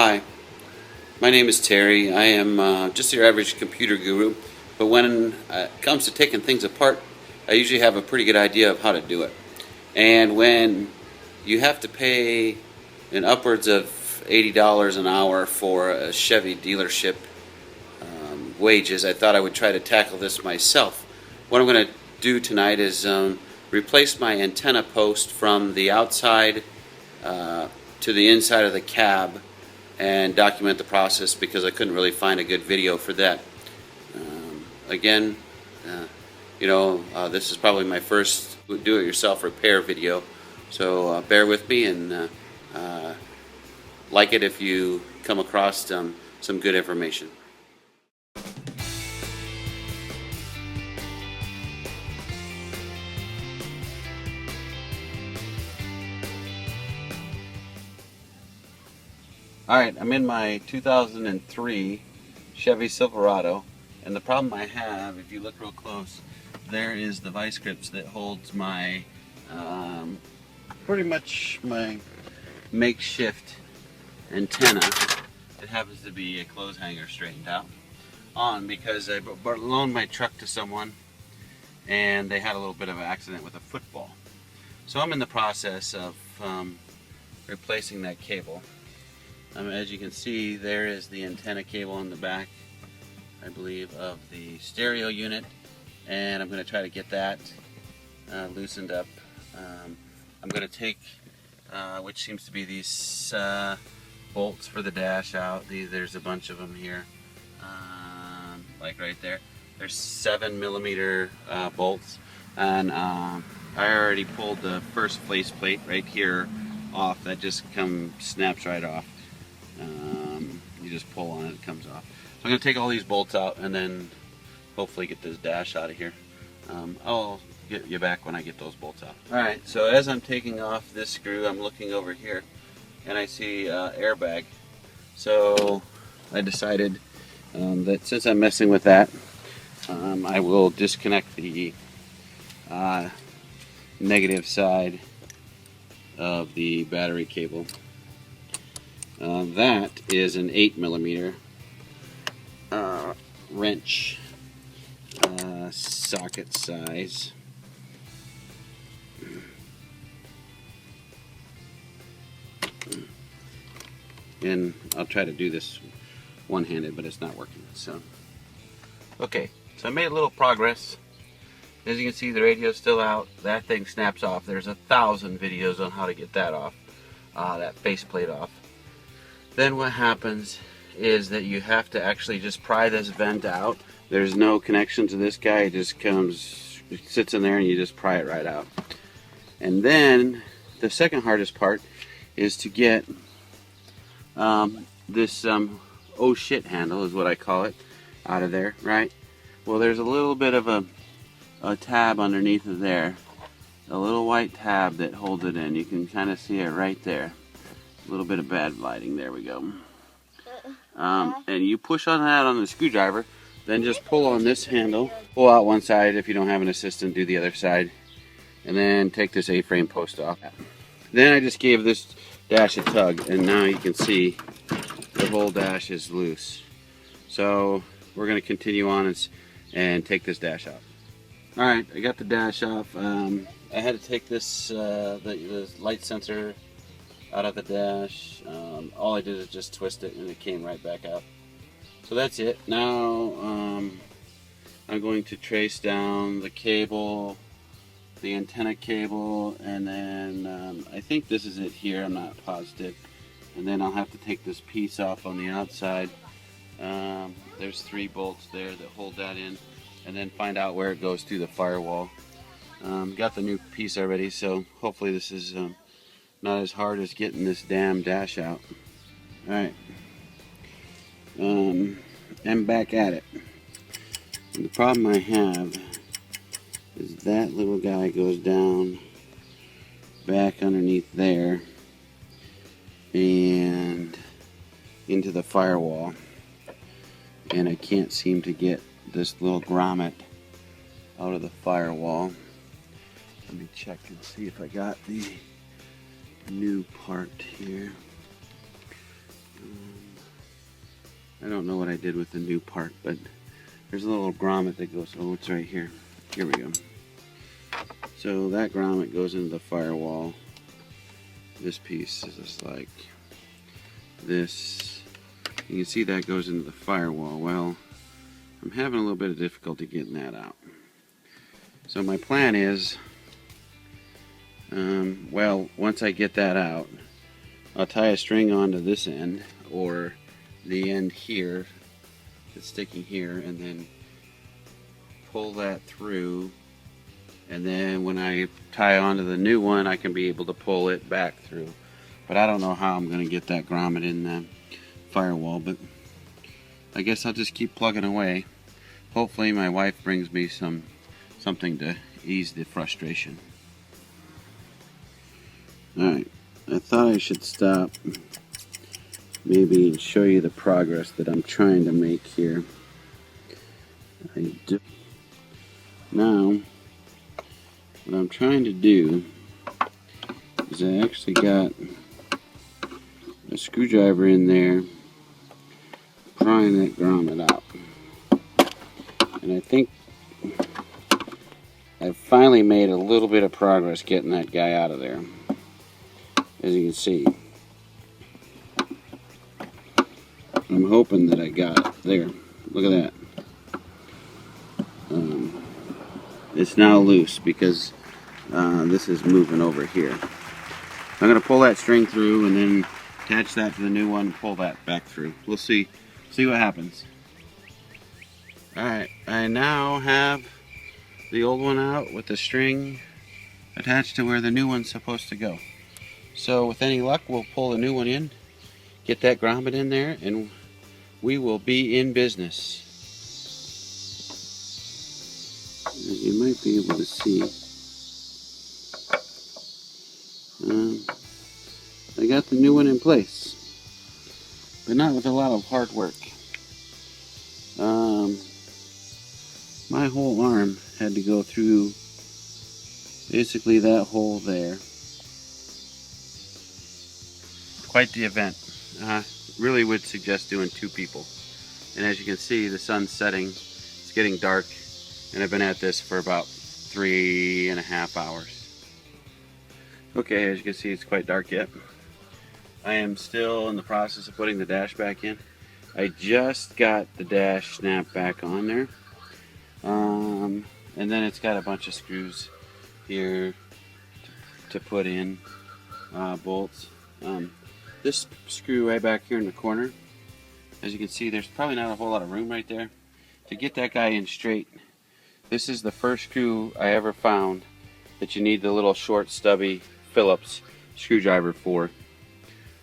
Hi, my name is Terry. I am just your average computer guru, but when it comes to taking things apart, I usually have a pretty good idea of how to do it. And when you have to pay an upwards of $80 an hour for a Chevy dealership wages, I thought I would try to tackle this myself. What I'm going to do tonight is replace my antenna post from the outside to the inside of the cab and document the process because I couldn't really find a good video for that. Again, this is probably my first do-it-yourself repair video, so bear with me and like it if you come across some good information. Alright, I'm in my 2003 Chevy Silverado, and the problem I have, if you look real close, there is the vice grips that holds my, pretty much my makeshift antenna. It happens to be a clothes hanger straightened out on because I loaned my truck to someone and they had a little bit of an accident with a football. So I'm in the process of replacing that cable. As you can see, there is the antenna cable in the back, I believe, of the stereo unit, and I'm going to try to get that loosened up. I'm going to take, which seems to be these bolts for the dash out. There's a bunch of them here, like right there. There's 7mm bolts, and I already pulled the first faceplate right here off. That just snaps right off. You just pull on it, it comes off. So I'm going to take all these bolts out and then hopefully get this dash out of here. I'll get you back when I get those bolts out. Alright, so as I'm taking off this screw, I'm looking over here and I see airbag. So I decided that since I'm messing with that, I will disconnect the negative side of the battery cable. That is an 8mm wrench socket size. And I'll try to do this one-handed, but it's not working. So, okay, so I made a little progress. As you can see, the radio's still out. That thing snaps off. There's 1,000 videos on how to get that off, that faceplate off. Then what happens is that you have to actually just pry this vent out. There's no connection to this guy. It just it sits in there and you just pry it right out. And then the second hardest part is to get this oh shit handle is what I call it out of there, right? Well, there's a little bit of a tab underneath of there, a little white tab that holds it in. You can kind of see it right there. A little bit of bad lighting, there we go. And you push on that on the screwdriver, then just pull on this handle, pull out one side. If you don't have an assistant, do the other side, and then take this A-frame post off. Then I just gave this dash a tug, and now you can see the whole dash is loose. So we're going to continue on and take this dash out. Alright, I got the dash off. I had to take this the light sensor out of the dash. All I did is just twist it and it came right back out. So that's it. Now I'm going to trace down the cable, the antenna cable, and then I think this is it here, I'm not positive. And then I'll have to take this piece off on the outside. There's 3 bolts there that hold that in, and then find out where it goes through the firewall. Got the new piece already, so hopefully this is not as hard as getting this damn dash out. Alright. I'm back at it. And the problem I have is that little guy goes down back underneath there and into the firewall. And I can't seem to get this little grommet out of the firewall. Let me check and see if I got the new part here. I don't know what I did with the new part, but there's a little grommet that goes, oh, it's right here. Here we go. So that grommet goes into the firewall. This piece is just like this. You can see that goes into the firewall. Well, I'm having a little bit of difficulty getting that out. So my plan is, well, once I get that out, I'll tie a string onto this end, or the end here that's sticking here, and then pull that through, and then when I tie onto the new one I can be able to pull it back through. But I don't know how I'm going to get that grommet in the firewall, but I guess I'll just keep plugging away. Hopefully my wife brings me something to ease the frustration. Alright, I thought I should stop maybe and show you the progress that I'm trying to make here. I do. Now, what I'm trying to do is I actually got a screwdriver in there prying that grommet out. And I think I've finally made a little bit of progress getting that guy out of there. As you can see, I'm hoping that I got it. There, look at that. It's now loose because this is moving over here. I'm going to pull that string through and then attach that to the new one and pull that back through. We'll see what happens. Alright, I now have the old one out with the string attached to where the new one's supposed to go. So with any luck, we'll pull the new one in, get that grommet in there, and we will be in business. As you might be able to see, I got the new one in place, but not with a lot of hard work. My whole arm had to go through basically that hole there. Quite the event. Really would suggest doing 2 people. And as you can see, the sun's setting, it's getting dark, and I've been at this for about 3.5 hours. Okay, as you can see, it's quite dark yet. I am still in the process of putting the dash back in. I just got the dash snap back on there. And then it's got a bunch of screws here to put in, bolts. This screw right back here in the corner, as you can see, there's probably not a whole lot of room right there. To get that guy in straight, this is the first screw I ever found that you need the little short stubby Phillips screwdriver for.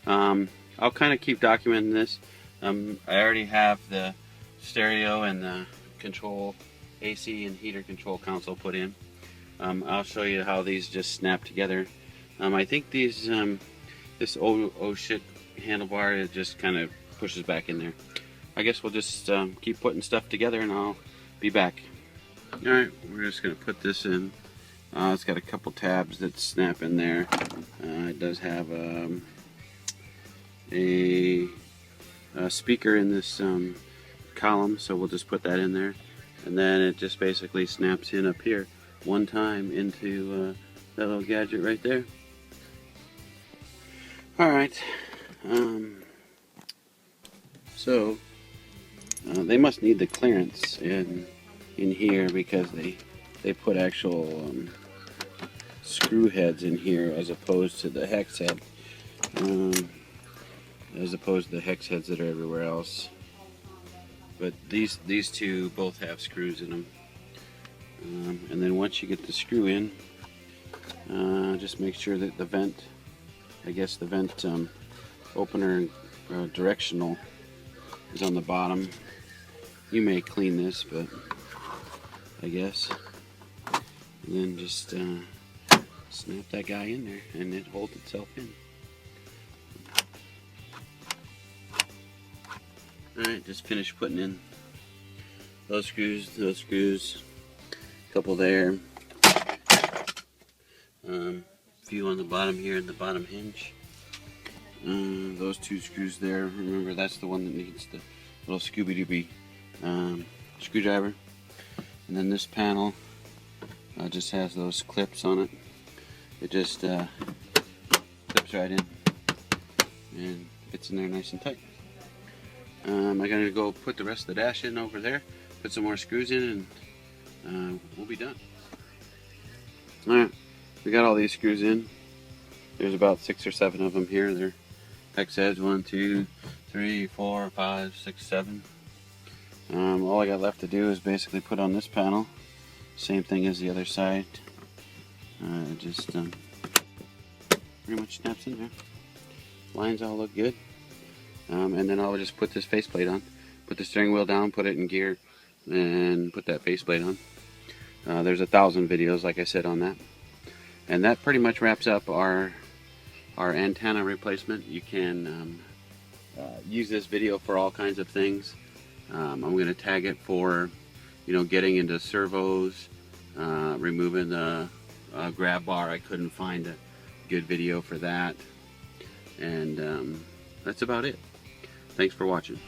I'll kind of keep documenting this. I already have the stereo and the control, AC and heater control console put in. I'll show you how these just snap together. I think these this oh shit handlebar, it just kind of pushes back in there. I guess we'll just keep putting stuff together and I'll be back. Alright, we're just going to put this in. It's got a couple tabs that snap in there. It does have a speaker in this column, so we'll just put that in there. And then it just basically snaps in up here one time into that little gadget right there. Alright, so they must need the clearance in here because they put actual screw heads in here as opposed to the hex head, as opposed to the hex heads that are everywhere else. But these 2 both have screws in them. And then once you get the screw in, just make sure that the vent, I guess the vent opener directional is on the bottom. You may clean this, but I guess. And then just snap that guy in there and it holds itself in. Alright, just finished putting in those screws, a couple there, a few on the bottom here in the bottom hinge. Those two screws there, remember that's the one that needs the little Scooby-Dooby screwdriver. And then this panel just has those clips on it. It just clips right in and gets in there nice and tight. I'm going to go put the rest of the dash in over there, put some more screws in, and we'll be done. Alright, we got all these screws in. There's about 6 or 7 of them here. They're hex heads, 1, 2, 3, 4, 5, 6, 7. All I got left to do is basically put on this panel. Same thing as the other side. Just pretty much snaps in there. Lines all look good. And then I'll just put this faceplate on. Put the steering wheel down, put it in gear, and put that faceplate on. There's 1,000 videos, like I said, on that. And that pretty much wraps up our antenna replacement. You can use this video for all kinds of things. I'm going to tag it for, getting into servos, removing the grab bar. I couldn't find a good video for that. And that's about it. Thanks for watching.